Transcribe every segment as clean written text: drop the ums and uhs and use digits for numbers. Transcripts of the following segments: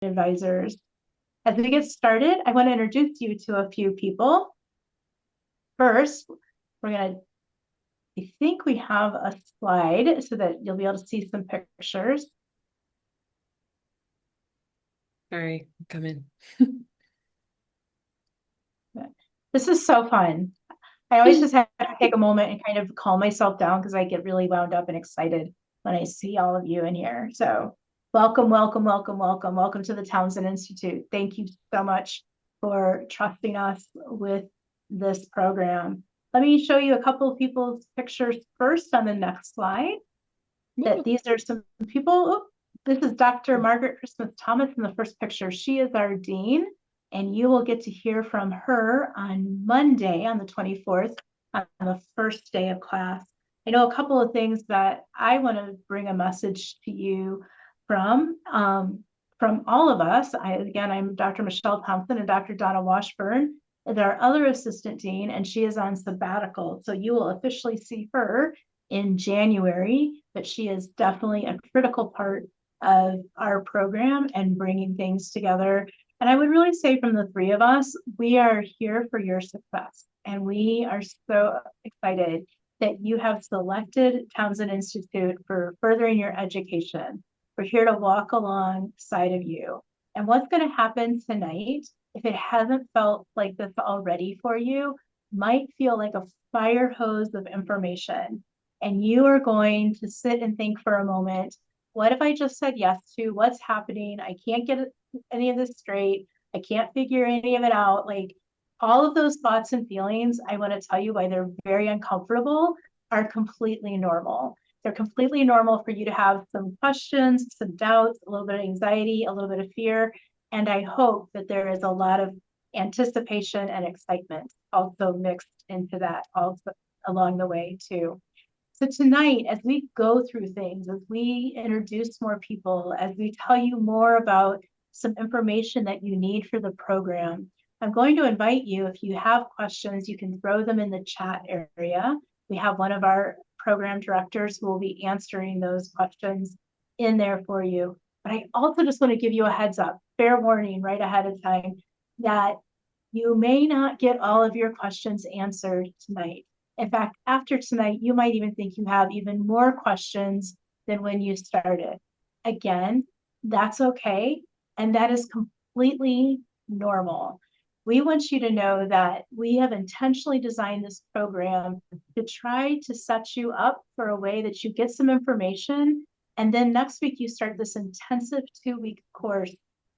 advisors. As we get started, I want to introduce you to a few people. First, I think we have a slide so that you'll be able to see some pictures. Sorry, come in. This is so fun. I always just have to take a moment and kind of calm myself down because I get really wound up and excited when I see all of you in here. So welcome, welcome, welcome, welcome, welcome to the Townsend Institute. Thank you so much for trusting us with this program. Let me show you a couple of people's pictures first on the next slide. That these are some people. Oh, this is Dr. Margaret Christmas Thomas in the first picture. She is our dean, and you will get to hear from her on Monday, on the 24th, on the first day of class. I know a couple of things that I want to bring a message to you from all of us. I'm Dr. Michelle Thompson, and Dr. Donna Washburn is our other assistant dean, and she is on sabbatical. So you will officially see her in January, but she is definitely a critical part of our program and bringing things together. And I would really say from the three of us, we are here for your success. And we are so excited that you have selected Townsend Institute for furthering your education. We're here to walk alongside of you. And what's going to happen tonight, if it hasn't felt like this already for you, might feel like a fire hose of information. And you are going to sit and think for a moment, what if I just said yes to what's happening? I can't get any of this straight. I can't figure any of it out. Like all of those thoughts and feelings, I want to tell you why they're very uncomfortable, are completely normal. They're completely normal for you to have some questions, some doubts, a little bit of anxiety, a little bit of fear. And I hope that there is a lot of anticipation and excitement also mixed into that also along the way too. So tonight, as we go through things, as we introduce more people, as we tell you more about some information that you need for the program, I'm going to invite you, if you have questions, you can throw them in the chat area. We have one of our program directors who will be answering those questions in there for you. But I also just want to give you a heads up, fair warning right ahead of time, that you may not get all of your questions answered tonight. In fact, after tonight, you might even think you have even more questions than when you started. Again, that's okay. And that is completely normal. We want you to know that we have intentionally designed this program to try to set you up for a way that you get some information. And then next week, you start this intensive 2-week course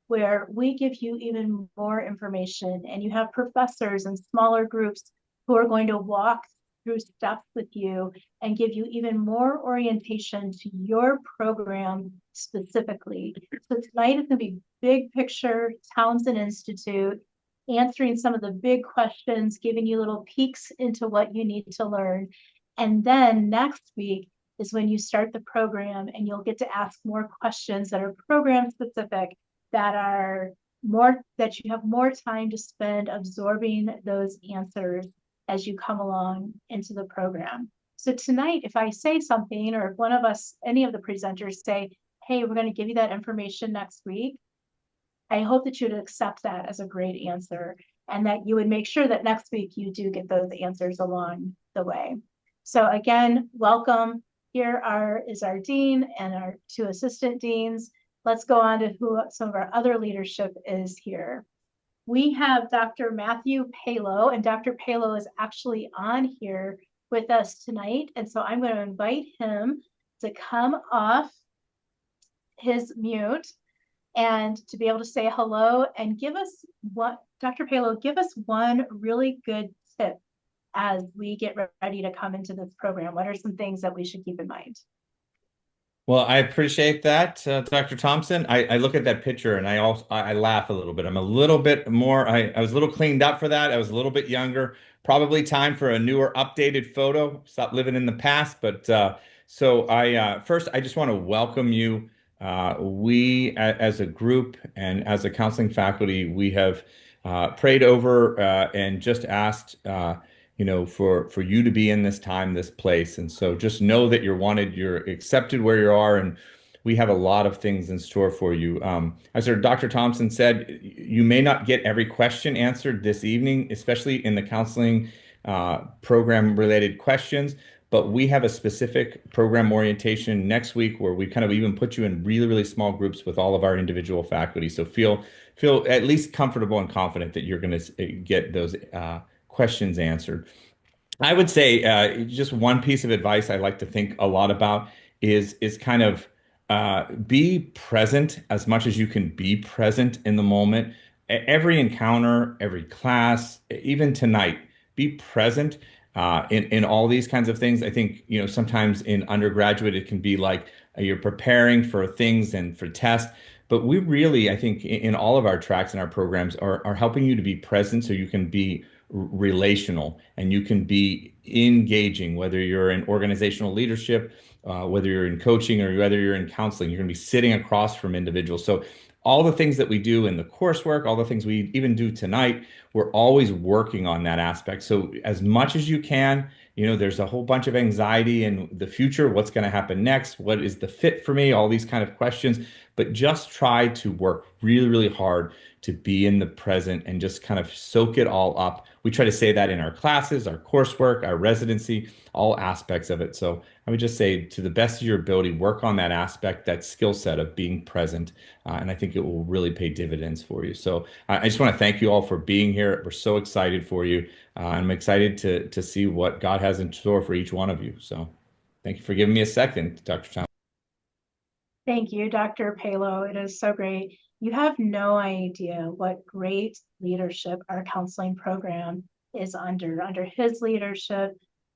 where we give you even more information, and you have professors and smaller groups who are going to walk through steps with you and give you even more orientation to your program specifically. So tonight is going to be big picture Townsend Institute, answering some of the big questions, giving you little peeks into what you need to learn. And then next week is when you start the program and you'll get to ask more questions that are program specific, that you have more time to spend absorbing those answers as you come along into the program. So tonight, if I say something, or if one of us, any of the presenters say, hey, we're going to give you that information next week, I hope that you would accept that as a great answer, and that you would make sure that next week you do get those answers along the way. So again, welcome. Is our dean and our two assistant deans. Let's go on to who some of our other leadership is here. We have Dr. Matthew Palo, and Dr. Palo is actually on here with us tonight. And so I'm going to invite him to come off his mute and to be able to say hello and give us Dr. Palo, give us one really good tip as we get ready to come into this program. What are some things that we should keep in mind? Well, I appreciate that, Dr. Thompson. I look at that picture and I laugh a little bit. I'm a little bit more. I was a little cleaned up for that. I was a little bit younger. Probably time for a newer, updated photo. Stop living in the past. But so first I just want to welcome you. As a group and as a counseling faculty, we have prayed over and just asked. For you to be in this time, this place. And so just know that you're wanted, you're accepted where you are. And we have a lot of things in store for you. As Dr. Thompson said, you may not get every question answered this evening, especially in the counseling program related questions. But we have a specific program orientation next week where we kind of even put you in really, really small groups with all of our individual faculty. So feel at least comfortable and confident that you're going to get those questions answered. I would say just one piece of advice I like to think a lot about is kind of be present as much as you can be present in the moment. Every encounter, every class, even tonight, be present in all these kinds of things. I think, sometimes in undergraduate, it can be like you're preparing for things and for tests. But we really, I think, in all of our tracks and our programs are helping you to be present so you can be relational and you can be engaging, whether you're in organizational leadership, whether you're in coaching or whether you're in counseling, you're going to be sitting across from individuals. So all the things that we do in the coursework, all the things we even do tonight, we're always working on that aspect. So as much as you can, there's a whole bunch of anxiety in the future. What's going to happen next? What is the fit for me? All these kind of questions, but just try to work really, really hard to be in the present and just kind of soak it all up. We try to say that in our classes, our coursework, our residency, all aspects of it. So I would just say, to the best of your ability, work on that aspect, that skill set of being present. And I think it will really pay dividends for you. So I just want to thank you all for being here. We're so excited for you. I'm excited to see what God has in store for each one of you. So thank you for giving me a second, Dr. Thompson. Thank you, Dr. Palo. It is so great. You have no idea what great leadership our counseling program is under his leadership,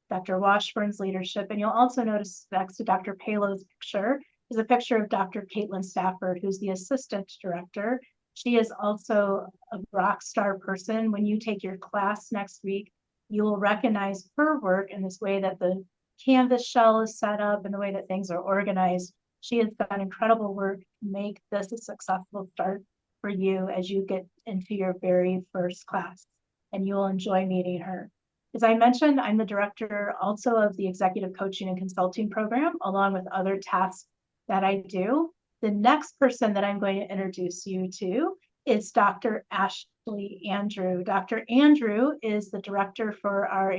Dr. Washburn's leadership. And you'll also notice next to Dr. Palo's picture is a picture of Dr. Caitlin Stafford, who's the assistant director. She is also a rock star person. When you take your class next week, you will recognize her work in this way that the Canvas shell is set up and the way that things are organized. She has done incredible work to make this a successful start for you as you get into your very first class, and you will enjoy meeting her. As I mentioned, I'm the director also of the Executive Coaching and Consulting Program, along with other tasks that I do. The next person that I'm going to introduce you to is Dr. Ashley Andrew. Dr. Andrew is the director for our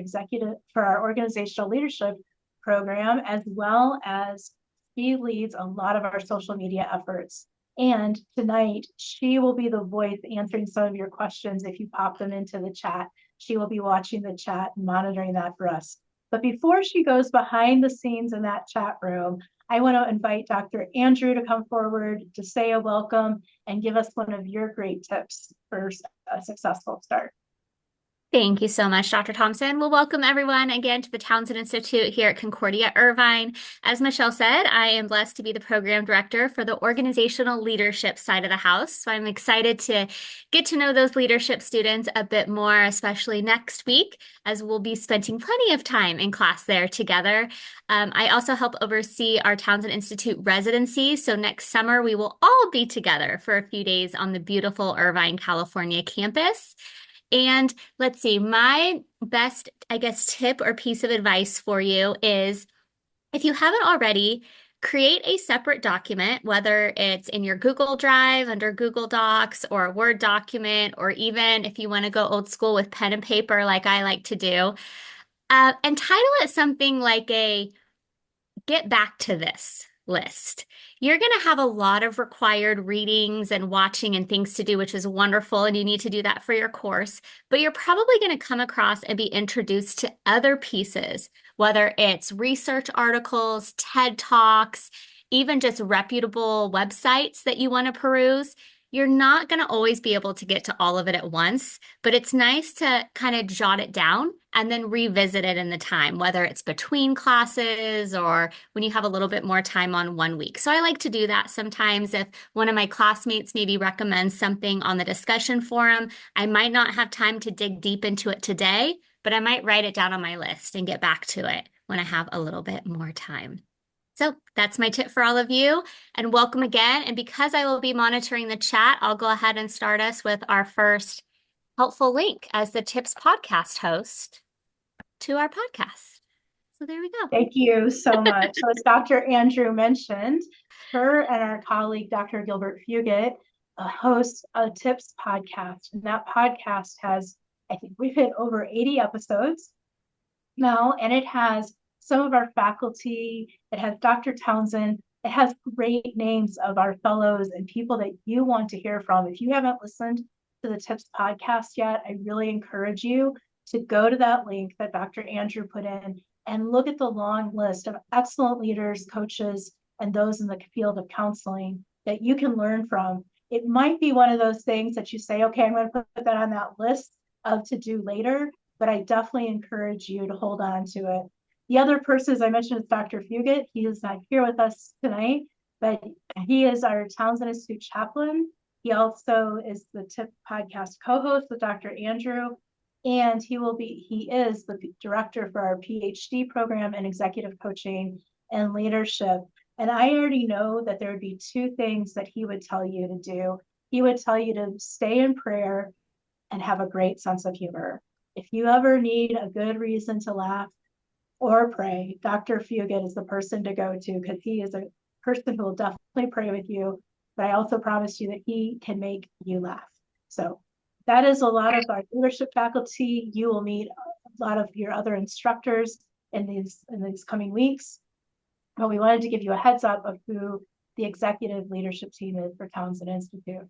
organizational leadership program, as well as she leads a lot of our social media efforts. And tonight, she will be the voice answering some of your questions if you pop them into the chat. She will be watching the chat and monitoring that for us. But before she goes behind the scenes in that chat room, I want to invite Dr. Andrew to come forward to say a welcome and give us one of your great tips for a successful start. Thank you so much, Dr. Thompson. Well, welcome everyone again to the Townsend Institute here at Concordia Irvine. As Michelle said, I am blessed to be the program director for the organizational leadership side of the house. So I'm excited to get to know those leadership students a bit more, especially next week, as we'll be spending plenty of time in class there together. I also help oversee our Townsend Institute residency. So next summer, we will all be together for a few days on the beautiful Irvine, California campus. And let's see, my best, tip or piece of advice for you is, if you haven't already, create a separate document, whether it's in your Google Drive under Google Docs or a Word document, or even if you want to go old school with pen and paper like I like to do, and title it something like a "Get Back to This" list. You're going to have a lot of required readings and watching and things to do, which is wonderful, and you need to do that for your course, but you're probably going to come across and be introduced to other pieces, whether it's research articles, TED Talks, even just reputable websites that you want to peruse. You're not going to always be able to get to all of it at once, but it's nice to kind of jot it down and then revisit it in the time, whether it's between classes or when you have a little bit more time on one week. So I like to do that sometimes. If one of my classmates maybe recommends something on the discussion forum, I might not have time to dig deep into it today, but I might write it down on my list and get back to it when I have a little bit more time. So that's my tip for all of you, and welcome again. And because I will be monitoring the chat, I'll go ahead and start us with our first helpful link as the TIPS podcast host to our podcast. So there we go. Thank you so much. So as Dr. Andrew mentioned, her and our colleague, Dr. Gilbert Fugit, host a TIPS podcast. And that podcast has, I think we've hit over 80 episodes now, and it has some of our faculty, it has Dr. Townsend, it has great names of our fellows and people that you want to hear from. If you haven't listened to the TIPS podcast yet, I really encourage you to go to that link that Dr. Andrew put in and look at the long list of excellent leaders, coaches, and those in the field of counseling that you can learn from. It might be one of those things that you say, okay, I'm going to put that on that list of to do later, but I definitely encourage you to hold on to it. The other person, as I mentioned, is Dr. Fugit. He is not here with us tonight, but he is our Townsend Institute chaplain. He also is the TIP podcast co-host with Dr. Andrew, and he is the director for our PhD program in executive coaching and leadership. And I already know that there would be two things that he would tell you to do. He would tell you to stay in prayer and have a great sense of humor. If you ever need a good reason to laugh or pray, Dr. Fugit is the person to go to, because he is a person who will definitely pray with you. But I also promise you that he can make you laugh. So that is a lot of our leadership faculty. You will meet a lot of your other instructors in these coming weeks. But we wanted to give you a heads up of who the executive leadership team is for Townsend Institute.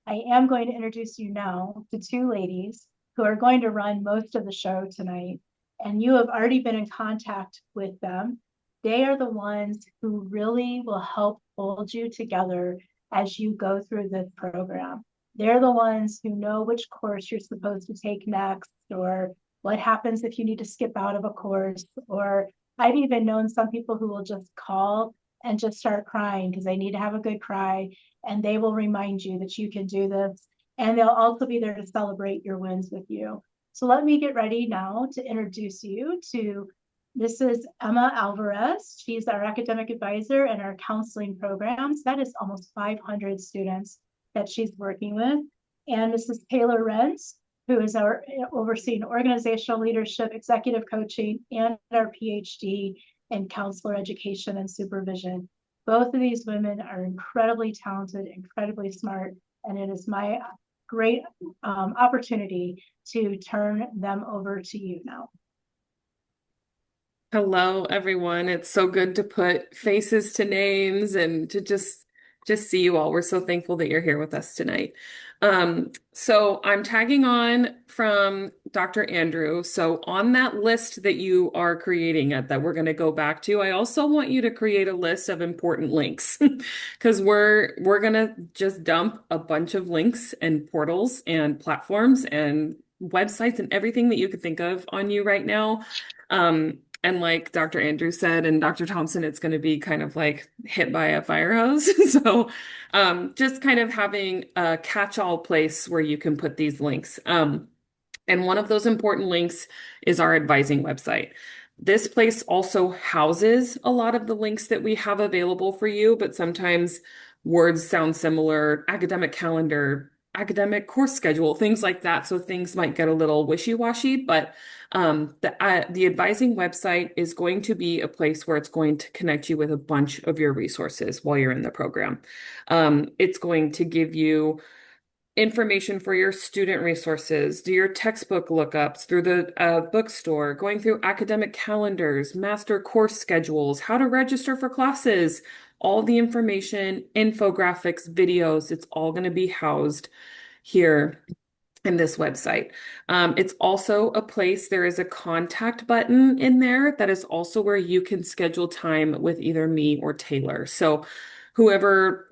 I am going to introduce you now to two ladies who are going to run most of the show tonight. And you have already been in contact with them. They are the ones who really will help hold you together as you go through this program. They're the ones who know which course you're supposed to take next, or what happens if you need to skip out of a course. Or I've even known some people who will just call and just start crying because they need to have a good cry, and they will remind you that you can do this. And they'll also be there to celebrate your wins with you. So let me get ready now to introduce you to Mrs. Emma Alvarez. She's our academic advisor in our counseling programs. That is almost 500 students that she's working with. And Mrs. Taylor Renz, who is our overseeing organizational leadership, executive coaching, and our PhD in counselor education and supervision. Both of these women are incredibly talented, incredibly smart, and it is my great opportunity to turn them over to you now. Hello, everyone. It's so good to put faces to names and to just see you all. We're so thankful that you're here with us tonight. So I'm tagging on from Dr. Andrew. So on that list that you are creating that we're going to go back to, I also want you to create a list of important links because we're going to just dump a bunch of links and portals and platforms and websites and everything that you could think of on you right now. And like Dr. Andrew said, and Dr. Thompson, it's going to be kind of like hit by a fire hose. So just kind of having a catch-all place where you can put these links. And one of those important links is our advising website. This place also houses a lot of the links that we have available for you, but sometimes words sound similar: academic calendar, academic course schedule, things like that. So things might get a little wishy-washy, but the advising website is going to be a place where it's going to connect you with a bunch of your resources while you're in the program. It's going to give you information for your student resources, do your textbook lookups through the bookstore, going through academic calendars, master course schedules, how to register for classes, all the information, infographics, videos, it's all going to be housed here in this website. It's also a place, there is a contact button in there that is also where you can schedule time with either me or Taylor. So whoever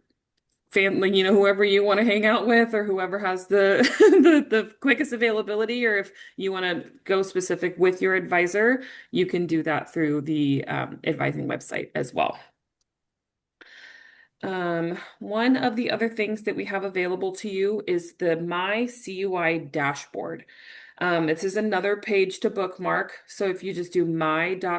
family, whoever you want to hang out with, or whoever has the the quickest availability, or if you want to go specific with your advisor, you can do that through the advising website as well. One of the other things that we have available to you is the My CUI dashboard. This is another page to bookmark. So if you just do my.cui.edu,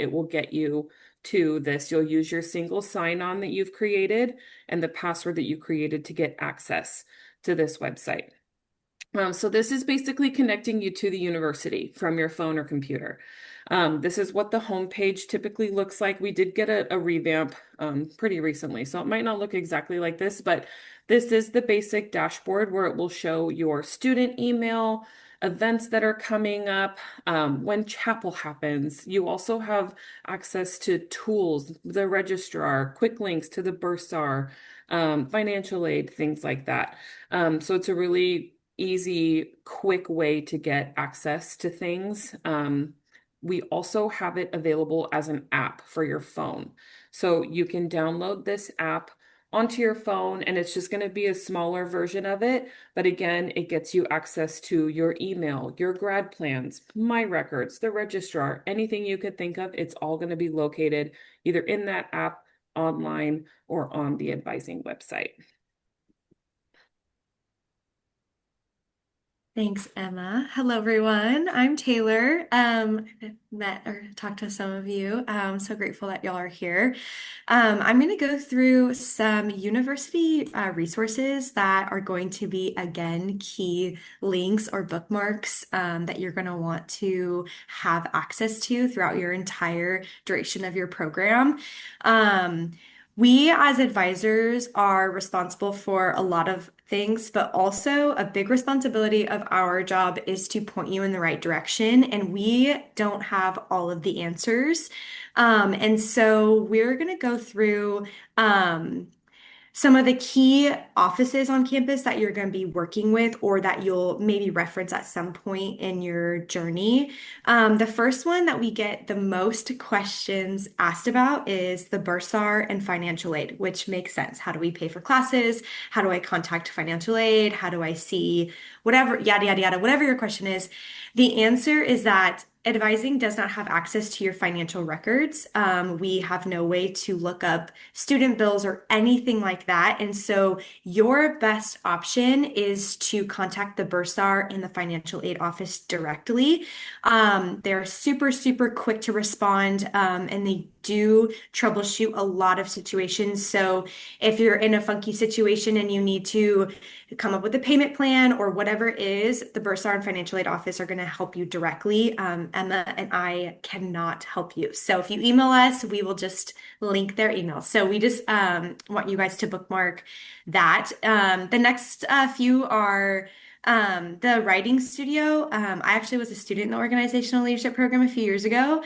it will get you to this. You'll use your single sign-on that you've created and the password that you created to get access to this website. So this is basically connecting you to the university from your phone or computer. This is what the homepage typically looks like. We did get a revamp pretty recently, so it might not look exactly like this, but this is the basic dashboard where it will show your student email, events that are coming up, when chapel happens. You also have access to tools, the registrar, quick links to the bursar, financial aid, things like that. So it's a really easy, quick way to get access to things. We also have it available as an app for your phone. So you can download this app onto your phone, and it's just going to be a smaller version of it. But again, it gets you access to your email, your grad plans, my records, the registrar, anything you could think of. It's all going to be located either in that app, online, or on the advising website. Thanks, Emma. Hello, everyone. I'm Taylor. I've met or talked to some of you. I'm so grateful that y'all are here. I'm going to go through some university resources that are going to be, again, key links or bookmarks that you're going to want to have access to throughout your entire duration of your program. We as advisors are responsible for a lot of things, but also a big responsibility of our job is to point you in the right direction. And we don't have all of the answers. And so we're going to go through some of the key offices on campus that you're going to be working with or that you'll maybe reference at some point in your journey. The first one that we get the most questions asked about is the bursar and financial aid, which makes sense. How do we pay for classes? How do I contact financial aid? How do I see whatever, yada, yada, yada, whatever your question is. The answer is that advising does not have access to your financial records. We have no way to look up student bills or anything like that. And so your best option is to contact the bursar and the financial aid office directly. They're super, super quick to respond, and they do troubleshoot a lot of situations. So if you're in a funky situation and you need to come up with a payment plan or whatever it is, the bursar and financial aid office are going to help you directly. Emma and I cannot help you. So if you email us, we will just link their email. So we just want you guys to bookmark that. The next few are the writing studio. I actually was a student in the organizational leadership program a few years ago.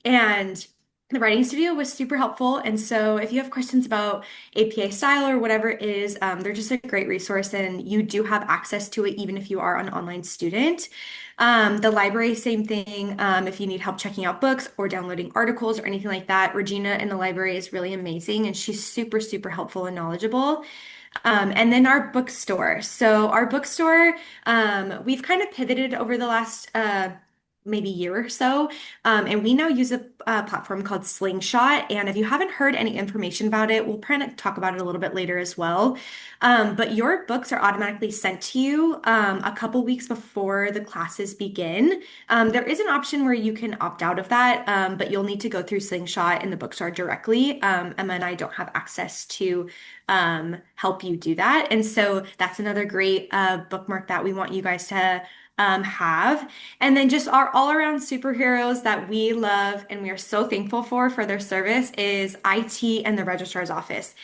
And the writing studio was super helpful. And so if you have questions about APA style or whatever it is, they're just a great resource and you do have access to it even if you are an online student. The library, same thing. If you need help checking out books or downloading articles or anything like that, Regina in the library is really amazing and she's super, super helpful and knowledgeable. And then our bookstore. So our bookstore, we've kind of pivoted over the last maybe year or so. And we now use a platform called Slingshot. And if you haven't heard any information about it, we'll kind of talk about it a little bit later as well. But your books are automatically sent to you a couple weeks before the classes begin. There is an option where you can opt out of that, but you'll need to go through Slingshot in the bookstore directly. Emma and I don't have access to help you do that. And so that's another great bookmark that we want you guys to have. And then just our all-around superheroes that we love and we are so thankful for their service is IT and the registrar's office.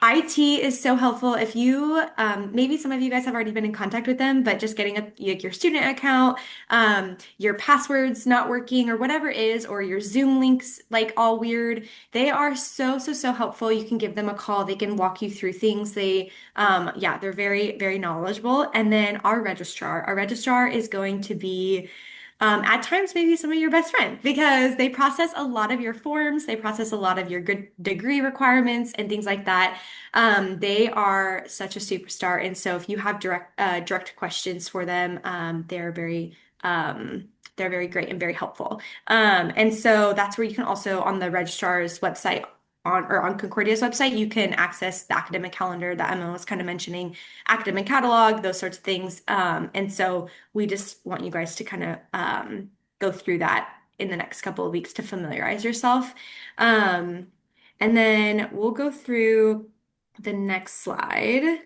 IT is so helpful if you, maybe some of you guys have already been in contact with them, but just getting your student account, your passwords not working or whatever it is, or your Zoom links like all weird, they are so, so, so helpful. You can give them a call. They can walk you through things. Yeah, they're very, very knowledgeable. And then our registrar is going to be at times maybe some of your best friend because they process a lot of your forms, they process a lot of your good degree requirements and things like that. They are such a superstar, and so if you have direct questions for them, they're very great and very helpful. And so that's where you can also on the registrar's website on Concordia's website, you can access the academic calendar that Emma was kind of mentioning, academic catalog, those sorts of things. And so we just want you guys to kind of go through that in the next couple of weeks to familiarize yourself. And then we'll go through the next slide.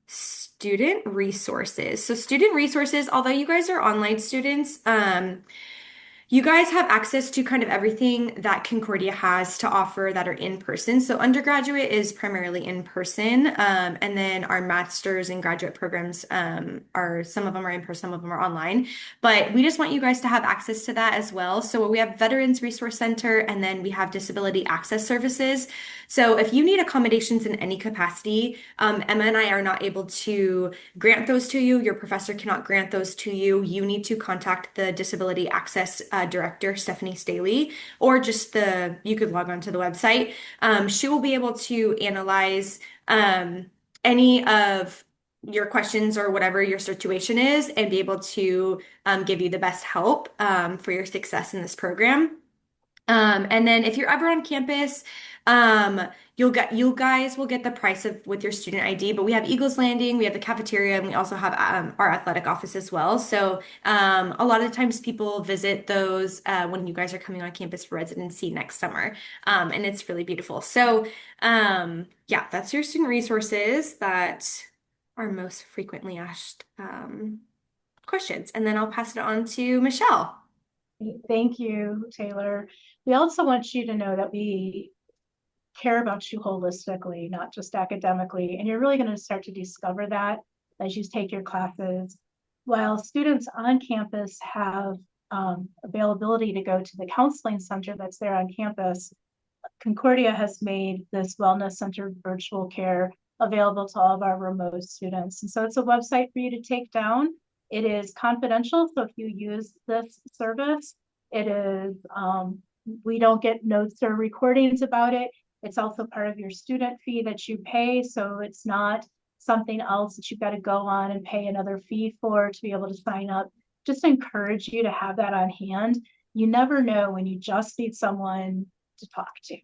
student resources. So student resources, although you guys are online students, you guys have access to kind of everything that Concordia has to offer that are in person. So undergraduate is primarily in person, and then our master's and graduate programs are some of them are in person, some of them are online. But we just want you guys to have access to that as well. So we have Veterans Resource Center, and then we have Disability Access Services. So if you need accommodations in any capacity, Emma and I are not able to grant those to you. Your professor cannot grant those to you. You need to contact the Disability Access Director, Stephanie Staley, or just you could log on to the website. She will be able to analyze any of your questions or whatever your situation is and be able to give you the best help for your success in this program. And then if you're ever on campus, you guys will get the price of with your student ID, but we have Eagles Landing, we have the cafeteria, and we also have our athletic office as well. So a lot of times people visit those when you guys are coming on campus for residency next summer. And it's really beautiful. So yeah, that's your student resources that are most frequently asked questions. And then I'll pass it on to Michelle. Thank you, Taylor. We also want you to know that we care about you holistically, not just academically, and you're really going to start to discover that as you take your classes. While students on campus have availability to go to the counseling center that's there on campus, Concordia has made this wellness center virtual care available to all of our remote students. And so it's a website for you to take down. It is confidential, so if you use this service, it is, we don't get notes or recordings about it. It's also part of your student fee that you pay, so it's not something else that you've got to go on and pay another fee for to be able to sign up. Just encourage you to have that on hand. You never know when you just need someone to talk to.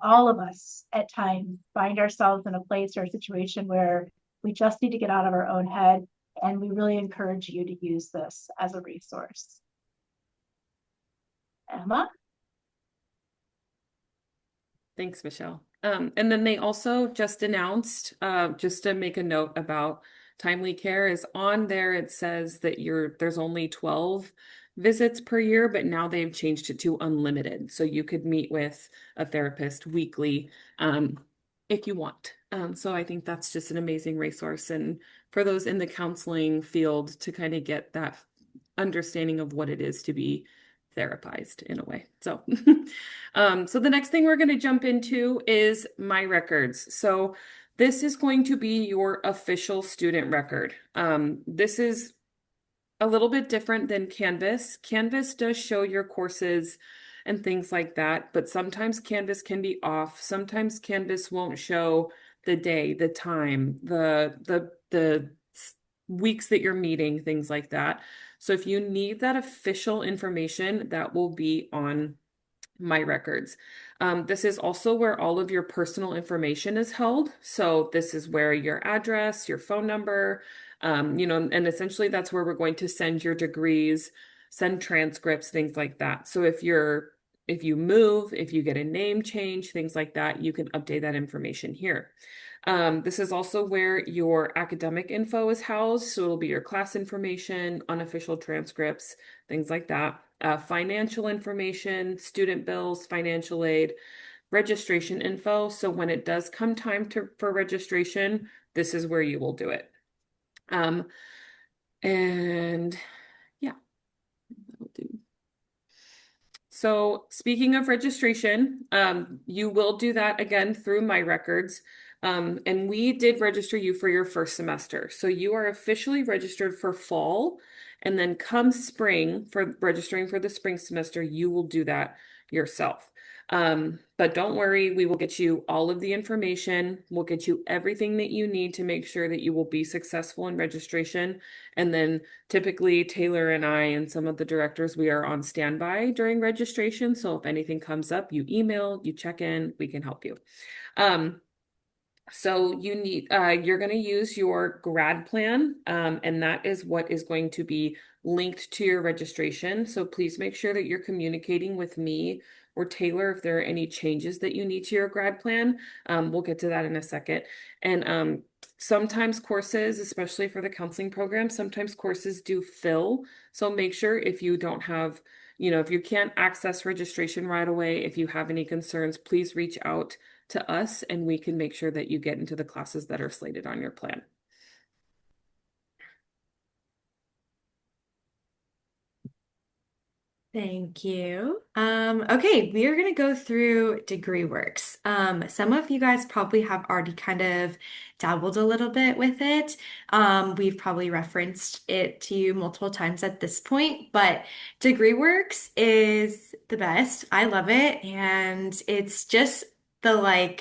All of us at times find ourselves in a place or a situation where we just need to get out of our own head, and we really encourage you to use this as a resource. Emma? Thanks, Michelle. And then they also just announced, just to make a note about Timely Care is on there. It says that there's only 12 visits per year, but now they've changed it to unlimited. So you could meet with a therapist weekly if you want. So I think that's just an amazing resource. And for those in the counseling field to kind of get that understanding of what it is to be therapized in a way. So, so the next thing we're going to jump into is My Records. So this is going to be your official student record. This is a little bit different than Canvas. Canvas does show your courses and things like that, but sometimes Canvas can be off. Sometimes Canvas won't show the day, the time, the weeks that you're meeting, things like that. So if you need that official information, that will be on My Records. This is also where all of your personal information is held. So this is where your address, your phone number, and essentially that's where we're going to send your degrees, send transcripts, things like that. So if you move, if you get a name change, things like that, you can update that information here. This is also where your academic info is housed. So it'll be your class information, unofficial transcripts, things like that. Financial information, student bills, financial aid, registration info. So when it does come time for registration, this is where you will do it. And yeah, that'll do. So speaking of registration, you will do that again through My Records. And we did register you for your first semester. So you are officially registered for fall, and then come spring for registering for the spring semester, you will do that yourself. But don't worry, we will get you all of the information. We'll get you everything that you need to make sure that you will be successful in registration. And then typically Taylor and I and some of the directors, we are on standby during registration. So if anything comes up, you email, you check in, we can help you. So you're going to use your grad plan, and that is what is going to be linked to your registration. So please make sure that you're communicating with me or Taylor if there are any changes that you need to your grad plan. We'll get to that in a second. And sometimes courses, especially for the counseling program, sometimes courses do fill. So make sure if you don't have, if you can't access registration right away, if you have any concerns, please reach out to us and we can make sure that you get into the classes that are slated on your plan. Thank you. Okay, we are going to go through DegreeWorks. Some of you guys probably have already kind of dabbled a little bit with it. We've probably referenced it to you multiple times at this point, but DegreeWorks is the best. I love it, and it's just the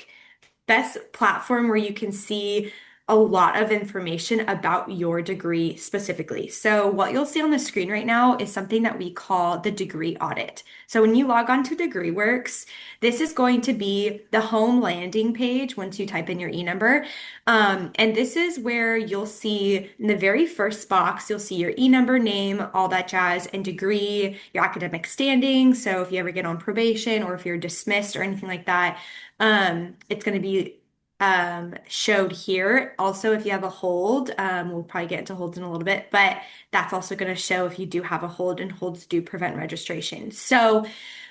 best platform where you can see a lot of information about your degree specifically. So what you'll see on the screen right now is something that we call the degree audit. So when you log on to DegreeWorks, this is going to be the home landing page once you type in your e-number. And this is where you'll see in the very first box, you'll see your e-number, name, all that jazz, and degree, your academic standing. So if you ever get on probation or if you're dismissed or anything like that, it's going to be showed here. Also, if you have a hold, we'll probably get into holds in a little bit, but that's also going to show if you do have a hold, and holds do prevent registration. So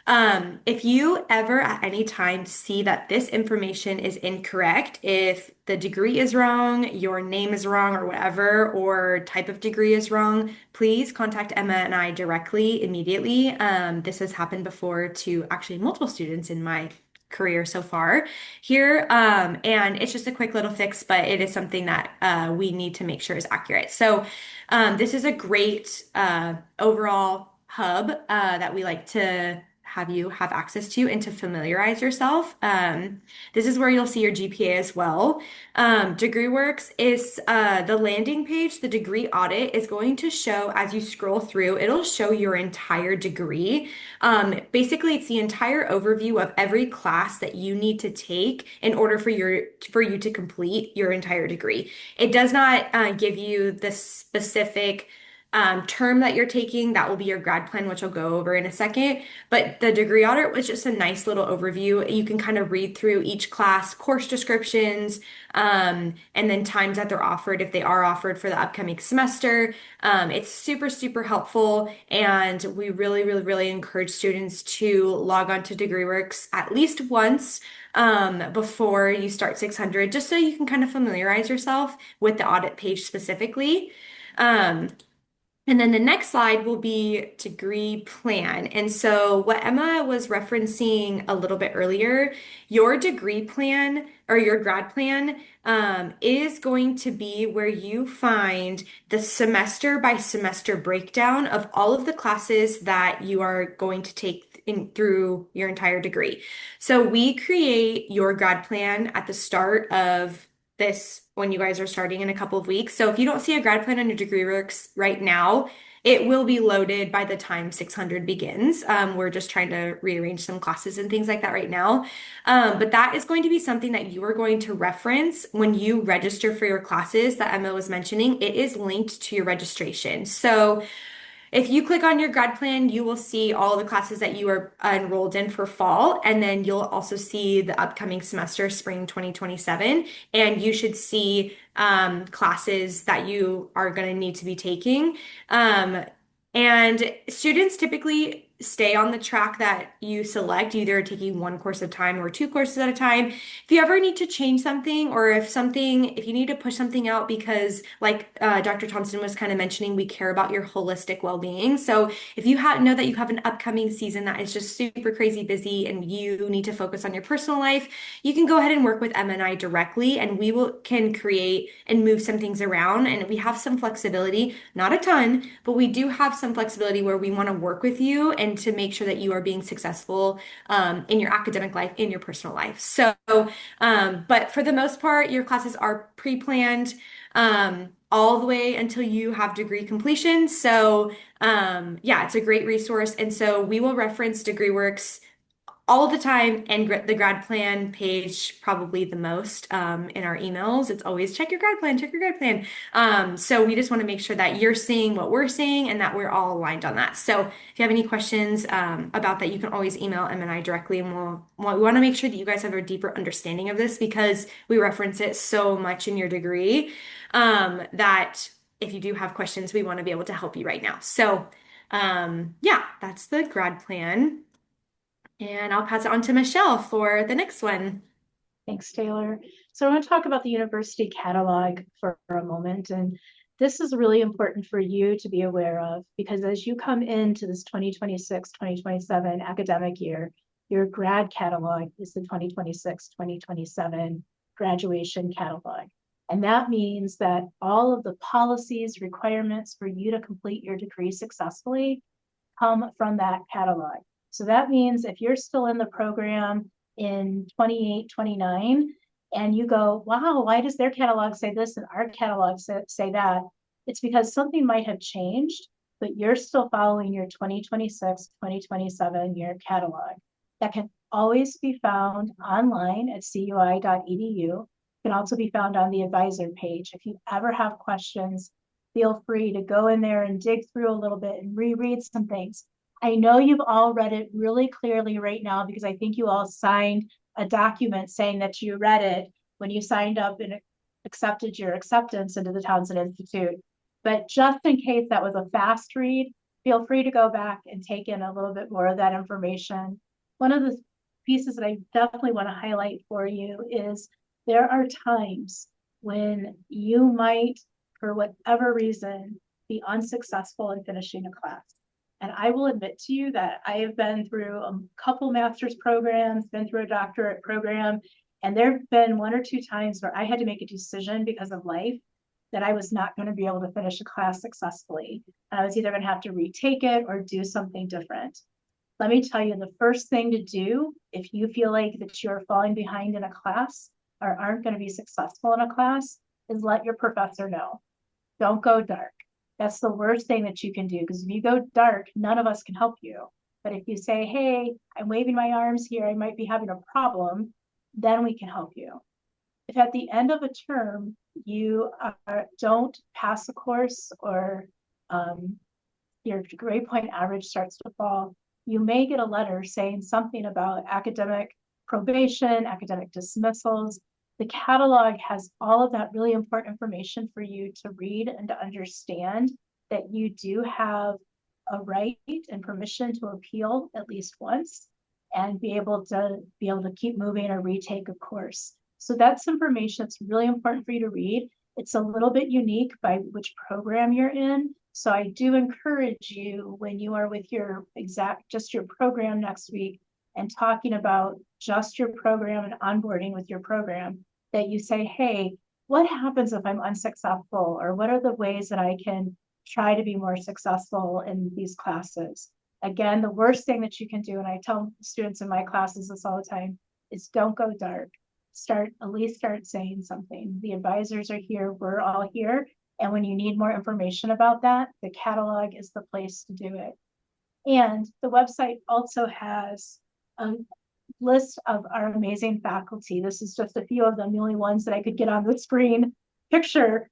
if you ever at any time see that this information is incorrect, if the degree is wrong, your name is wrong, or whatever, or type of degree is wrong, please contact Emma and I directly immediately. This has happened before to actually multiple students in my career so far here. And it's just a quick little fix, but it is something that we need to make sure is accurate. So this is a great overall hub that we like to have you have access to and to familiarize yourself. This is where you'll see your GPA as well. DegreeWorks is the landing page. The degree audit is going to show, as you scroll through, it'll show your entire degree. Basically, it's the entire overview of every class that you need to take in order for you to complete your entire degree. It does not give you the specific term that you're taking. That will be your grad plan, which I'll go over in a second. But the degree audit was just a nice little overview. You can kind of read through each class, course descriptions, and then times that they're offered, if they are offered for the upcoming semester. It's super, super helpful. And we really, really, really encourage students to log on to DegreeWorks at least once before you start 600, just so you can kind of familiarize yourself with the audit page specifically. And then the next slide will be degree plan. And so what Emma was referencing a little bit earlier, your degree plan or your grad plan is going to be where you find the semester by semester breakdown of all of the classes that you are going to take through your entire degree. So we create your grad plan at the start of this when you guys are starting in a couple of weeks. So if you don't see a grad plan on your DegreeWorks right now, it will be loaded by the time 600 begins. We're just trying to rearrange some classes and things like that right now. But that is going to be something that you are going to reference when you register for your classes that Emma was mentioning. It is linked to your registration. So if you click on your grad plan, you will see all the classes that you are enrolled in for fall, and then you'll also see the upcoming semester, spring 2027, and you should see classes that you are going to need to be taking. And students typically stay on the track that you select, either taking one course at a time or two courses at a time. If you ever need to change something, or if you need to push something out because like Dr. Thompson was kind of mentioning, we care about your holistic well-being. So if you know that you have an upcoming season that is just super crazy busy and you need to focus on your personal life, you can go ahead and work with Emma and I directly, and we can create and move some things around. And we have some flexibility, not a ton, but we do have some flexibility where we want to work with you and to make sure that you are being successful in your academic life, in your personal life. So, but for the most part, your classes are pre-planned all the way until you have degree completion. So, yeah, it's a great resource. And so we will reference DegreeWorks all the time, and the grad plan page probably the most in our emails. It's always check your grad plan, check your grad plan. So we just want to make sure that you're seeing what we're seeing and that we're all aligned on that. So if you have any questions about that, you can always email Em and I directly, and we want to make sure that you guys have a deeper understanding of this because we reference it so much in your degree that if you do have questions, we want to be able to help you right now. So yeah, that's the grad plan. And I'll pass it on to Michelle for the next one. Thanks, Taylor. So I want to talk about the university catalog for a moment. And this is really important for you to be aware of because as you come into this 2026-2027 academic year, your grad catalog is the 2026-2027 graduation catalog. And that means that all of the policies, requirements for you to complete your degree successfully come from that catalog. So that means if you're still in the program in 28, 29, and you go, wow, why does their catalog say this and our catalog say that? It's because something might have changed, but you're still following your 2026, 2027 year catalog. That can always be found online at cui.edu. It can also be found on the advisor page. If you ever have questions, feel free to go in there and dig through a little bit and reread some things. I know you've all read it really clearly right now because I think you all signed a document saying that you read it when you signed up and accepted your acceptance into the Townsend Institute. But just in case that was a fast read, feel free to go back and take in a little bit more of that information. One of the pieces that I definitely want to highlight for you is there are times when you might, for whatever reason, be unsuccessful in finishing a class. And I will admit to you that I have been through a couple master's programs, been through a doctorate program, and there have been one or two times where I had to make a decision because of life that I was not going to be able to finish a class successfully. And I was either going to have to retake it or do something different. Let me tell you, the first thing to do if you feel like that you're falling behind in a class or aren't going to be successful in a class is let your professor know. Don't go dark. That's the worst thing that you can do because if you go dark, none of us can help you. But if you say, hey, I'm waving my arms here, I might be having a problem, then we can help you. If at the end of a term you don't pass a course or your grade point average starts to fall, you may get a letter saying something about academic probation, academic dismissals. The catalog has all of that really important information for you to read and to understand that you do have a right and permission to appeal at least once and be able to keep moving or retake a course. So that's information that's really important for you to read. It's a little bit unique by which program you're in. So I do encourage you when you are with your just your program next week and talking about just your program and onboarding with your program, that you say, hey, what happens if I'm unsuccessful? Or what are the ways that I can try to be more successful in these classes? Again, the worst thing that you can do, and I tell students in my classes this all the time, is don't go dark. At least start saying something. The advisors are here, we're all here. And when you need more information about that, the catalog is the place to do it. And the website also has a list of our amazing faculty. This is just a few of them, the only ones that I could get on the screen picture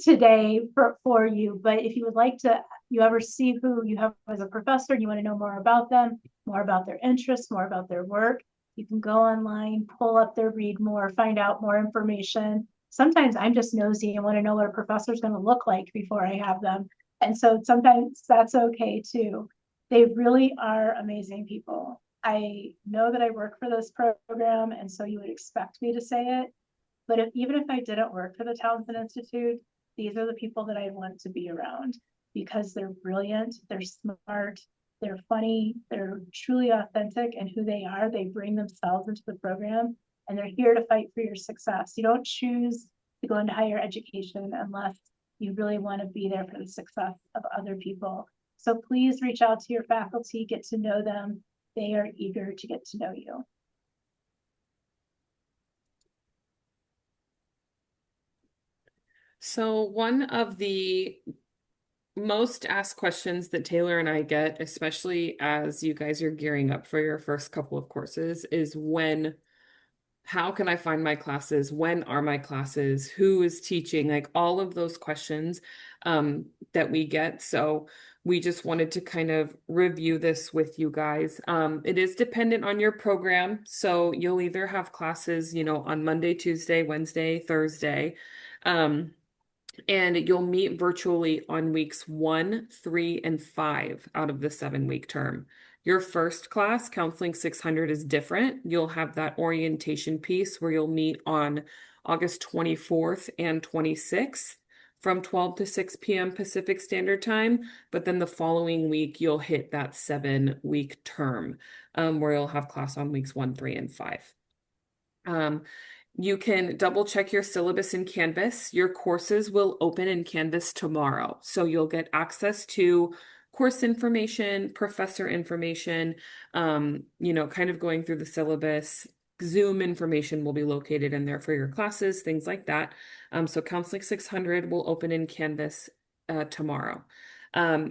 today for you. But if you would like to, you ever see who you have as a professor and you want to know more about them, more about their interests, more about their work, you can go online, pull up their read more, find out more information. Sometimes I'm just nosy and want to know what a professor is going to look like before I have them. And so sometimes that's okay too. They really are amazing people. I know that I work for this program, and so you would expect me to say it. But even if I didn't work for the Townsend Institute, these are the people that I want to be around because they're brilliant, they're smart, they're funny, they're truly authentic in who they are. They bring themselves into the program and they're here to fight for your success. You don't choose to go into higher education unless you really want to be there for the success of other people. So please reach out to your faculty, get to know them. They are eager to get to know you. So one of the most asked questions that Taylor and I get, especially as you guys are gearing up for your first couple of courses, is how can I find my classes? When are my classes? Who is teaching? Like all of those questions that we get. So we just wanted to kind of review this with you guys. It is dependent on your program. So you'll either have classes, on Monday, Tuesday, Wednesday, Thursday. And you'll meet virtually on weeks 1, 3, and 5 out of the 7-week term. Your first class, Counseling 600, is different. You'll have that orientation piece where you'll meet on August 24th and 26th from 12 to 6 p.m. Pacific Standard Time. But then the following week, you'll hit that 7-week term where you'll have class on weeks 1, 3, and 5. You can double check your syllabus in Canvas. Your courses will open in Canvas tomorrow. So you'll get access to course information, professor information, kind of going through the syllabus. Zoom information will be located in there for your classes, things like that. So Counseling 600 will open in Canvas tomorrow.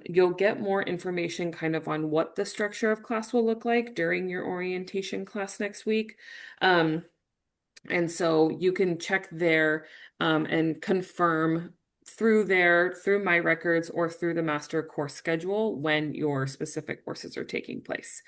You'll get more information kind of on what the structure of class will look like during your orientation class next week. And so you can check there and confirm through My Records or through the master course schedule when your specific courses are taking place.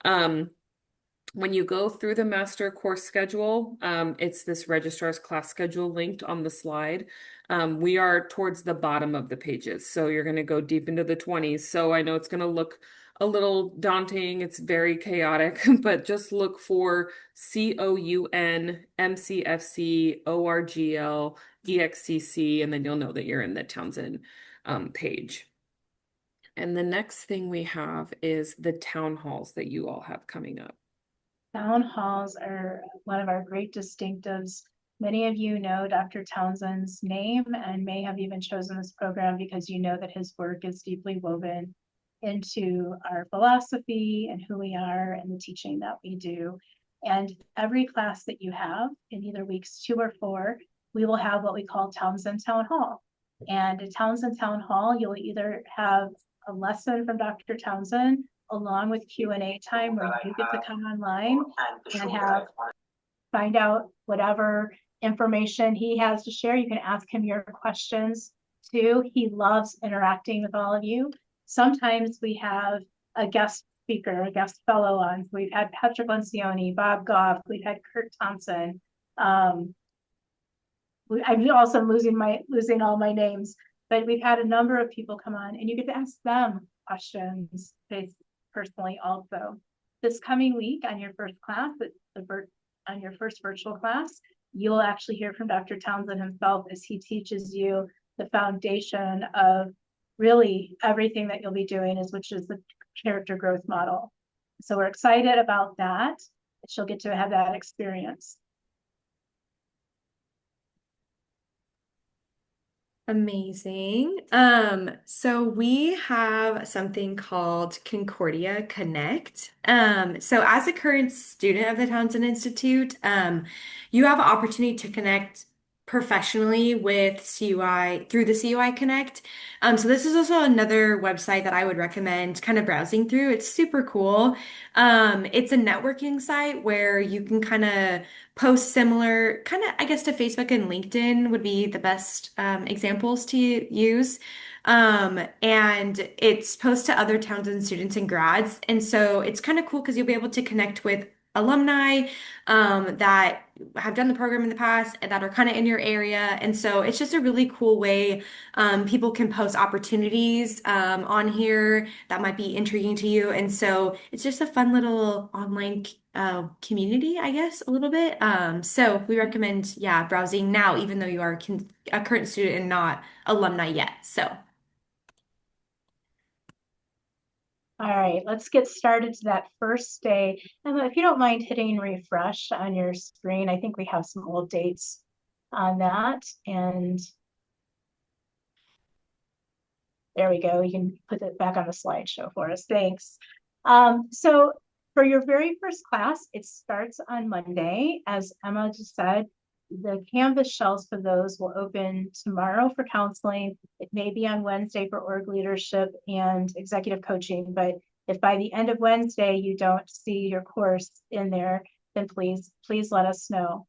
When you go through the master course schedule, it's this registrar's class schedule linked on the slide. We are towards the bottom of the pages, so you're going to go deep into the 20s. So I know it's going to look a little daunting. It's very chaotic, but just look for COUN, MCFC, ORGL, EXCC, and then you'll know that you're in the Townsend page. And the next thing we have is the town halls that you all have coming up. Town halls are one of our great distinctives. Many of you know Dr. Townsend's name and may have even chosen this program because you know that his work is deeply woven into our philosophy and who we are and the teaching that we do. And every class that you have in either weeks 2 or 4, we will have what we call Townsend Town Hall. And at Townsend Town Hall, you'll either have a lesson from Dr. Townsend along with Q&A time where you get to come online and find out whatever information he has to share. You can ask him your questions too. He loves interacting with all of you. Sometimes we have a guest speaker, a guest fellow on. We've had Patrick Lencioni, Bob Goff, we've had Kurt Thompson. I'm also losing all my names, but we've had a number of people come on and you get to ask them questions personally also. This coming week on your first class, on your first virtual class, you'll actually hear from Dr. Townsend himself as he teaches you the foundation of really everything that you'll be doing, which is the character growth model. So we're excited about that. She'll get to have that experience. Amazing. So we have something called Concordia Connect. So as a current student of the Townsend Institute, you have an opportunity to connect professionally with CUI through the CUI Connect. So this is also another website that I would recommend kind of browsing through. It's super cool. It's a networking site where you can kind of post similar, kind of, I guess, to Facebook and LinkedIn would be the best examples to use. And it's post to other Townsend students and grads. And so it's kind of cool because you'll be able to connect with alumni that have done the program in the past and that are kind of in your area. And so it's just a really cool way people can post opportunities on here that might be intriguing to you. And so it's just a fun little online community, I guess, a little bit. So we recommend, browsing now, even though you are a current student and not alumni yet. So. All right, let's get started to that first day. Emma, if you don't mind hitting refresh on your screen, I think we have some old dates on that. And there we go. You can put it back on the slideshow for us. Thanks. So for your very first class, it starts on Monday. As Emma just said, The Canvas shells for those will open tomorrow for counseling. It may be on Wednesday for org leadership and executive coaching, but if by the end of Wednesday you don't see your course in there, then please let us know.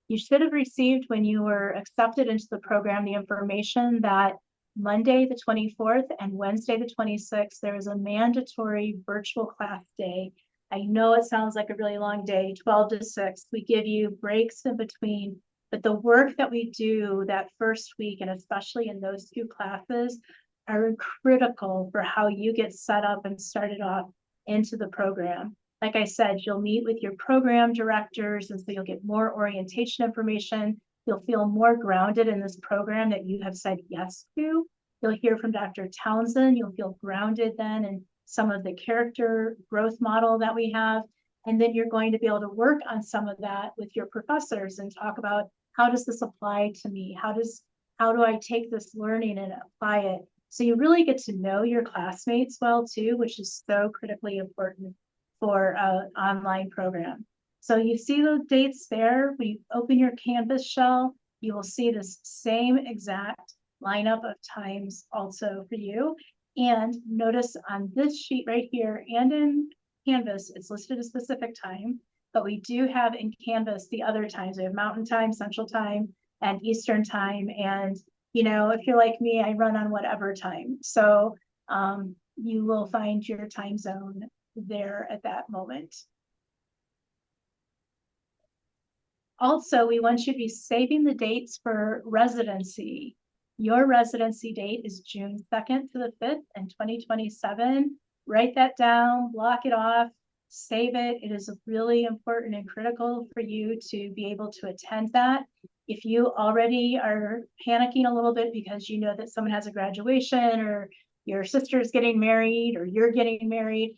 You should have received, when you were accepted into the program, the information that Monday the 24th and Wednesday the 26th, there is a mandatory virtual class day. I know it sounds like a really long day, 12 to 6. We give you breaks in between, but the work that we do that first week, and especially in those 2 classes, are critical for how you get set up and started off into the program. Like I said, you'll meet with your program directors, and so you'll get more orientation information. You'll feel more grounded in this program that you have said yes to. You'll hear from Dr. Townsend. You'll feel grounded then in some of the character growth model that we have. And then you're going to be able to work on some of that with your professors and talk about, how does this apply to me? How do I take this learning and apply it? So you really get to know your classmates well too, which is so critically important for an online program. So you see the dates there. When you open your Canvas shell, you will see this same exact lineup of times also for you. And notice on this sheet right here and in Canvas, it's listed a specific time, but we do have in Canvas the other times. We have Mountain Time, Central Time, and Eastern Time. And, you know, if you're like me, I run on whatever time. So you will find your time zone there at that moment. Also, we want you to be saving the dates for residency. Your residency date is June 2nd to the 5th in 2027. Write that down, block it off, save it. It is really important and critical for you to be able to attend that. If you already are panicking a little bit because you know that someone has a graduation, or your sister's getting married, or you're getting married,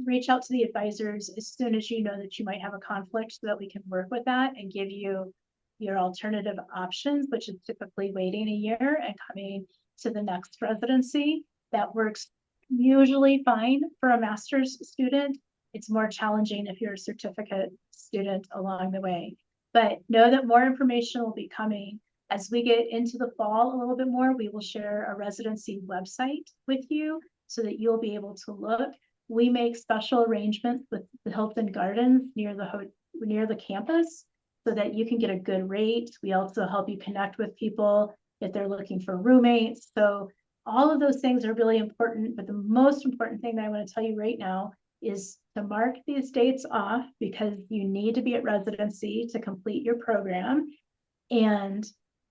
reach out to the advisors as soon as you know that you might have a conflict, so that we can work with that and give you your alternative options, which is typically waiting a year and coming to the next residency. That works usually fine for a master's student. It's more challenging if you're a certificate student along the way. But know that more information will be coming. As we get into the fall a little bit more, we will share a residency website with you so that you'll be able to look. We make special arrangements with the Hilton Gardens near the campus so that you can get a good rate. We also help you connect with people if they're looking for roommates. So all of those things are really important, but the most important thing that I want to tell you right now is to mark these dates off, because you need to be at residency to complete your program. And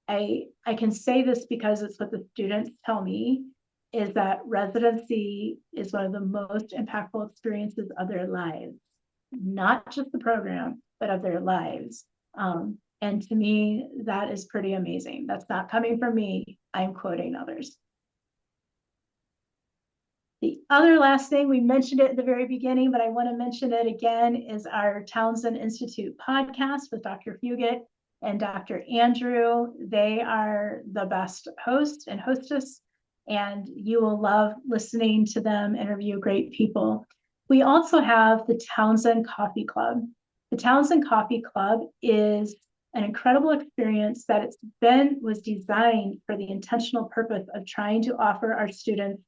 I can say this because it's what the students tell me, is that residency is one of the most impactful experiences of their lives, not just the program, but of their lives. And to me, that is pretty amazing. That's not coming from me. I'm quoting others. The other last thing, we mentioned it at the very beginning, but I want to mention it again, is our Townsend Institute podcast with Dr. Fugit and Dr. Andrew. They are the best host and hostess, and you will love listening to them interview great people. We also have the Townsend Coffee Club. The Townsend Coffee Club is an incredible experience that was designed for the intentional purpose of trying to offer our students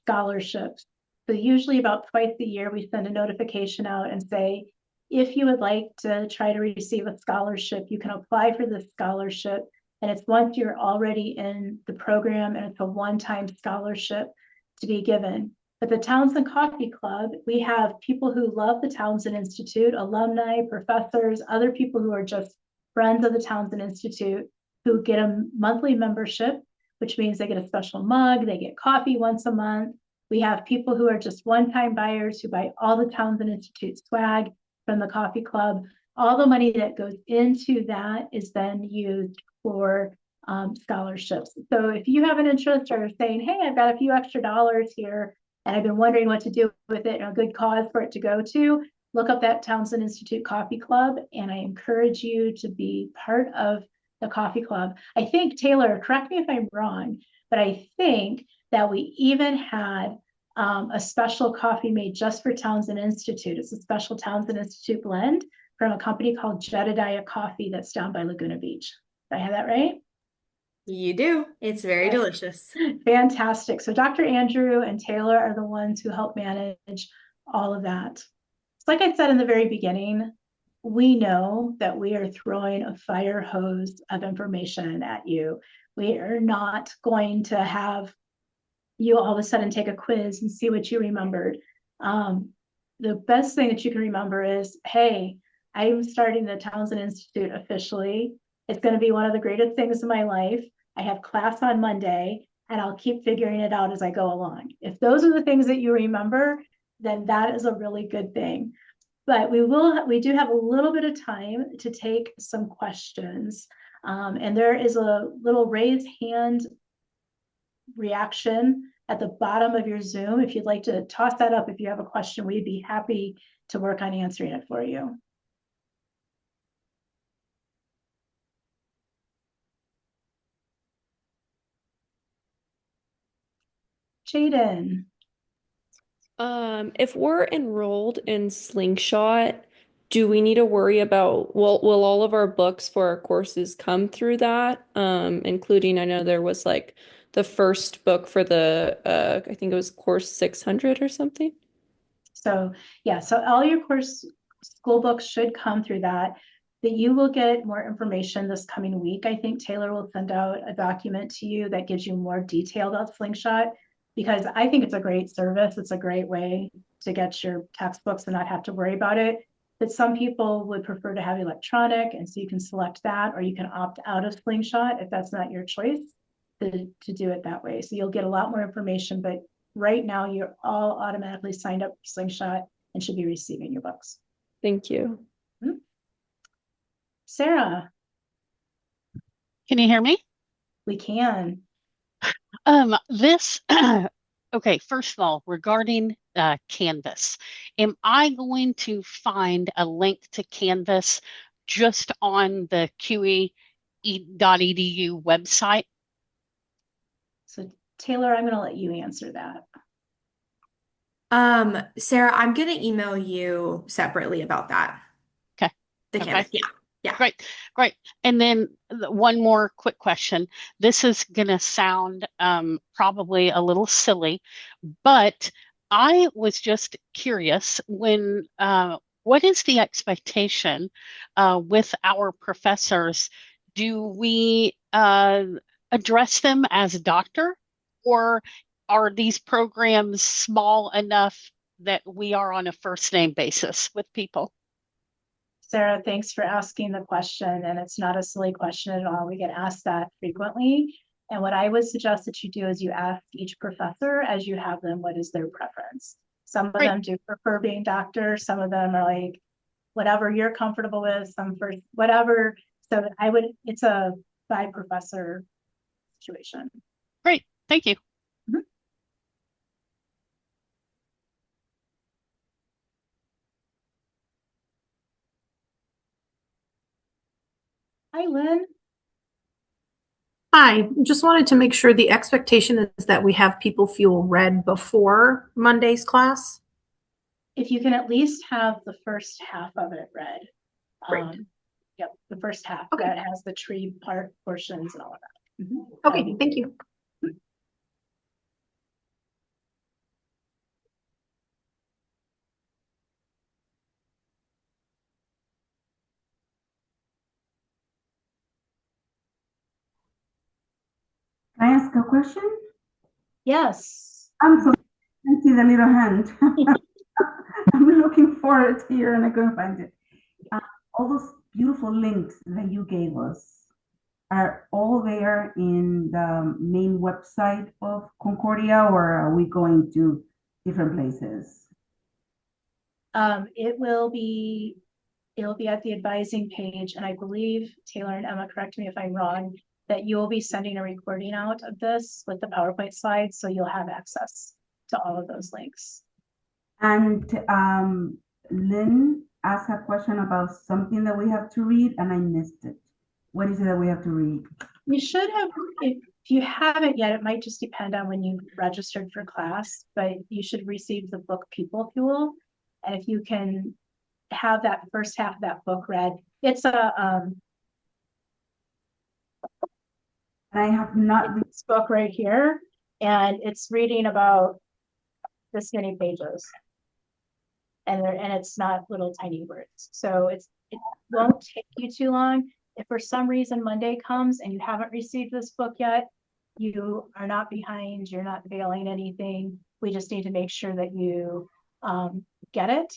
scholarships. So usually about twice a year, we send a notification out and say, if you would like to try to receive a scholarship, you can apply for the scholarship. And it's once you're already in the program, and it's a one-time scholarship to be given. But the Townsend Coffee Club, we have people who love the Townsend Institute, alumni, professors, other people who are just friends of the Townsend Institute, who get a monthly membership, which means they get a special mug, they get coffee once a month. We have people who are just one-time buyers who buy all the Townsend Institute swag from the coffee club. All the money that goes into that is then used for scholarships. So if you have an interest, or saying, hey, I've got a few extra dollars here and I've been wondering what to do with it, and a good cause for it to go to, look up that Townsend Institute Coffee Club, and I encourage you to be part of the coffee club. I think, Taylor, correct me if I'm wrong, but I think that we even had a special coffee made just for Townsend Institute. It's a special Townsend Institute blend from a company called Jedediah Coffee that's down by Laguna Beach. Did I have that right? You do. It's very Okay. delicious. Fantastic. So Dr. Andrew and Taylor are the ones who help manage all of that. So like I said in the very beginning, we know that we are throwing a fire hose of information at you. We are not going to have you all of a sudden take a quiz and see what you remembered. The best thing that you can remember is, hey, I'm starting the Townsend Institute officially. It's going to be one of the greatest things in my life. I have class on Monday, and I'll keep figuring it out as I go along. If those are the things that you remember, then that is a really good thing. But we do have a little bit of time to take some questions. And there is a little raise hand reaction at the bottom of your Zoom. If you'd like to toss that up, if you have a question, we'd be happy to work on answering it for you. Jaden. If we're enrolled in Slingshot, do we need to worry about, will all of our books for our courses come through that? Including, I know there was like the first book for the, I think it was course 600 or something. So yeah, so all your school books should come through that you will get more information this coming week. I think Taylor will send out a document to you that gives you more detail about Slingshot, because I think it's a great service. It's a great way to get your textbooks and not have to worry about it. But some people would prefer to have electronic, and so you can select that, or you can opt out of Slingshot if that's not your choice to do it that way. So you'll get a lot more information, but right now you're all automatically signed up for Slingshot and should be receiving your books. Thank you. Sarah. Can you hear me? We can. Okay, first of all, regarding Canvas, am I going to find a link to Canvas just on the QE.edu website? So Taylor, I'm going to let you answer that. Sarah, I'm gonna email you separately about that. Okay. The Okay. Canvas. Yeah. Great. And then one more quick question. This is gonna sound probably a little silly, but I was just curious what is the expectation with our professors? Do we address them as a doctor, or are these programs small enough that we are on a first name basis with people? Sarah, thanks for asking the question. And it's not a silly question at all. We get asked that frequently. And what I would suggest that you do is you ask each professor as you have them, what is their preference? Some of them do prefer being doctors. Some of them are like, whatever you're comfortable with, some for whatever. So it's a by professor situation. Great, thank you. Hi, Lynn. Hi, just wanted to make sure the expectation is that we have people feel read before Monday's class. If you can at least have the first half of it read. Great. Yep, the first half Okay. that has the tree portions and all of that. Okay, thank you. Can I ask a question? Yes. I'm so I see the little hand. I'm looking for it here and I couldn't find it. All those beautiful links that you gave us are all there in the main website of Concordia, or are we going to different places? It'll be at the advising page, and I believe, Taylor and Emma, correct me if I'm wrong, that you will be sending a recording out of this with the PowerPoint slides, so you'll have access to all of those links. And Lynn asked a question about something that we have to read, and I missed it. What is it that we have to read? You should have, if you haven't yet, it might just depend on when you registered for class, but you should receive the book People Fuel. And if you can have that first half of that book read. It's a I have not read. this book right here, and it's reading about this many pages. And it's not little tiny words. So it won't take you too long. If for some reason Monday comes and you haven't received this book yet, you are not behind, you're not failing anything. We just need to make sure that you get it.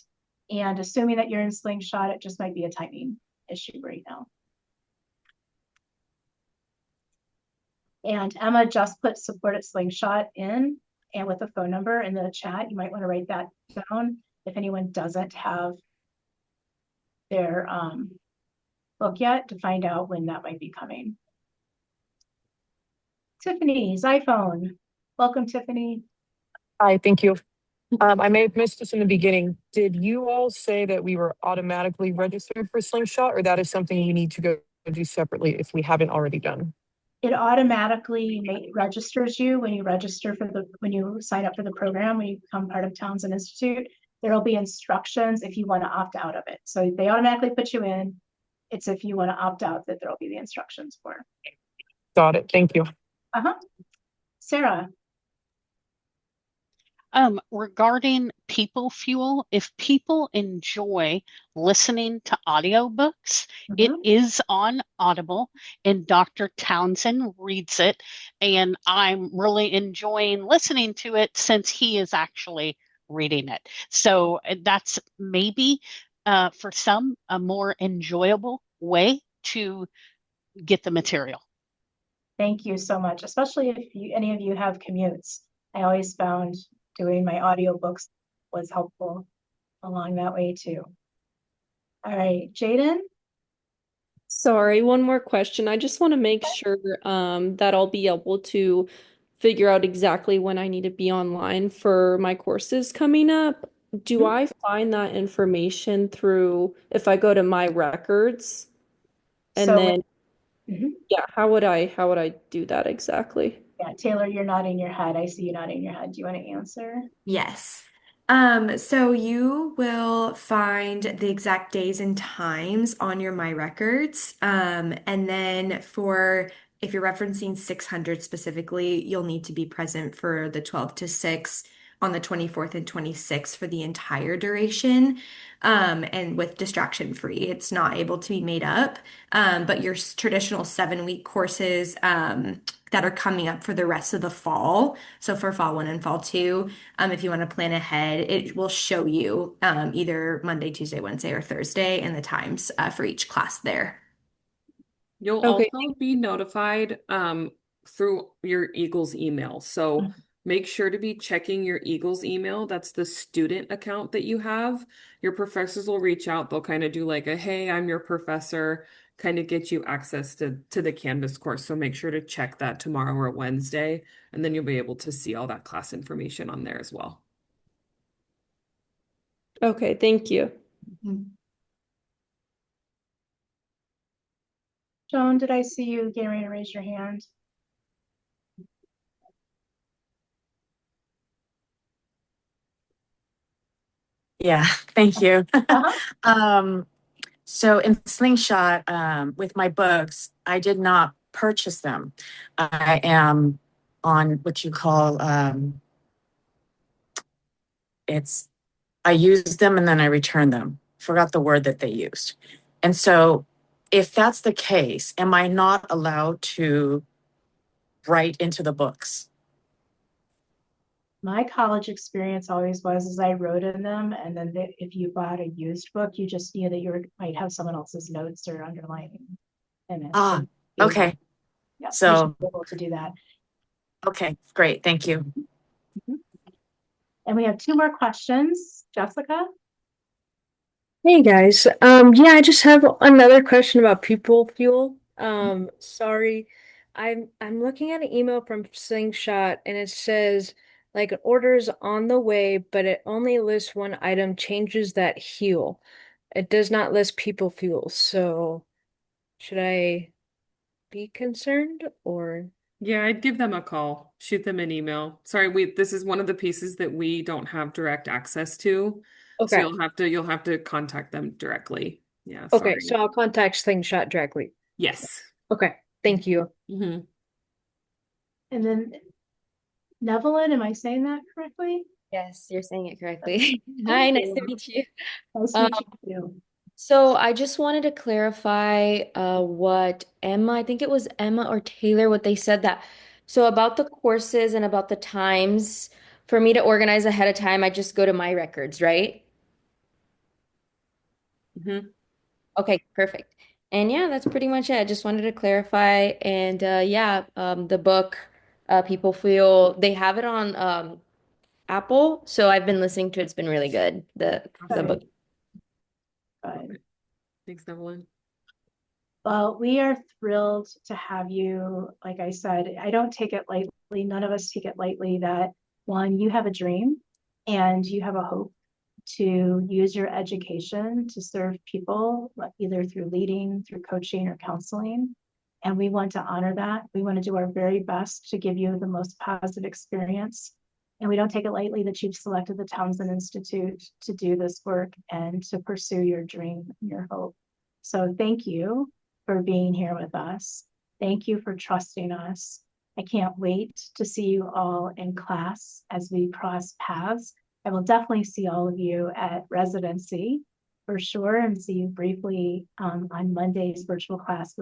And assuming that you're in Slingshot, it just might be a timing issue right now. And Emma just put support at Slingshot in, and with a phone number in the chat. You might want to write that down if anyone doesn't have their book yet, to find out when that might be coming. Tiffany's iPhone. Welcome, Tiffany. Hi, thank you. I may have missed this in the beginning. Did you all say that we were automatically registered for Slingshot, or that is something you need to go do separately if we haven't already done? It automatically registers you when you register for when you sign up for the program, when you become part of Townsend Institute. There will be instructions if you want to opt out of it. So they automatically put you in. It's if you want to opt out that there will be the instructions for. Got it. Thank you. Sarah. Regarding People Fuel, if people enjoy listening to audiobooks, it is on Audible and Dr. Townsend reads it. And I'm really enjoying listening to it since he is actually reading it. So that's maybe for some a more enjoyable way to get the material. Thank you so much, especially if any of you have commutes. I always found doing my audiobooks was helpful along that way too. All right, Jaden. Sorry, one more question. I just want to make sure that I'll be able to figure out exactly when I need to be online for my courses coming up. Do I find that information through if I go to my records? And So then yeah, how would I do that exactly? Yeah, Taylor, you're nodding your head. I see you nodding your head. Do you want to answer? Yes. So you will find the exact days and times on your My Records. And then if you're referencing 600 specifically, you'll need to be present for the 12 to 6 on the 24th and 26th for the entire duration. And with distraction free, it's not able to be made up. But your traditional 7-week courses that are coming up for the rest of the fall. So for fall 1 and fall 2, if you want to plan ahead, it will show you either Monday, Tuesday, Wednesday, or Thursday and the times for each class there. You'll also be notified through your Eagles email. So make sure to be checking your Eagles email. That's the student account that you have. Your professors will reach out. They'll kind of do like a, hey, I'm your professor, kind of get you access to the Canvas course. So make sure to check that tomorrow or Wednesday, and then you'll be able to see all that class information on there as well. Okay, thank you. Joan, did I see you getting ready to raise your hand? Yeah, thank you. So in Slingshot, with my books, I did not purchase them. I am on what you call, I use them and then I return them. Forgot the word that they used. And so if that's the case, am I not allowed to write into the books? My college experience always was is I wrote in them, and then if you bought a used book, you just knew that you might have someone else's notes or underlining in it. Okay. Yeah, So you should be able to do that. Okay, great. Thank you. And we have 2 more questions. Jessica? Hey guys. Yeah, I just have another question about People Fuel. Sorry. I'm looking at an email from Slingshot and it says like an order is on the way, but it only lists one item, changes that fuel. It does not list People Fuel. So should I be concerned or? Yeah, I'd give them a call, shoot them an email. Sorry, this is one of the pieces that we don't have direct access to. So Okay. you'll have to contact them directly. Yeah, Okay, sorry. so I'll contact Slingshot directly. Yes. Okay, thank you. Hmm. And then Nevelyn, am I saying that correctly? Yes, you're saying it correctly. Hi, nice to meet you. Nice to meet you too. So I just wanted to clarify what Emma, I think it was Emma or Taylor, what they said that. So about the courses and about the times, for me to organize ahead of time, I just go to my records, right? Hmm. Okay, perfect. And yeah, that's pretty much it. I just wanted to clarify. And yeah, the book, People Feel, they have it on Apple. So I've been listening to it. It's been really good. The book. Good. Thanks, Evelyn. Well, we are thrilled to have you. Like I said, I don't take it lightly. None of us take it lightly that one, you have a dream and you have a hope to use your education to serve people, either through leading, through coaching, or counseling. And we want to honor that. We want to do our very best to give you the most positive experience. And we don't take it lightly that you've selected the Townsend Institute to do this work and to pursue your dream and your hope. So thank you for being here with us. Thank you for trusting us. I can't wait to see you all in class as we cross paths. I will definitely see all of you at residency for sure, and see you briefly on Monday's virtual class with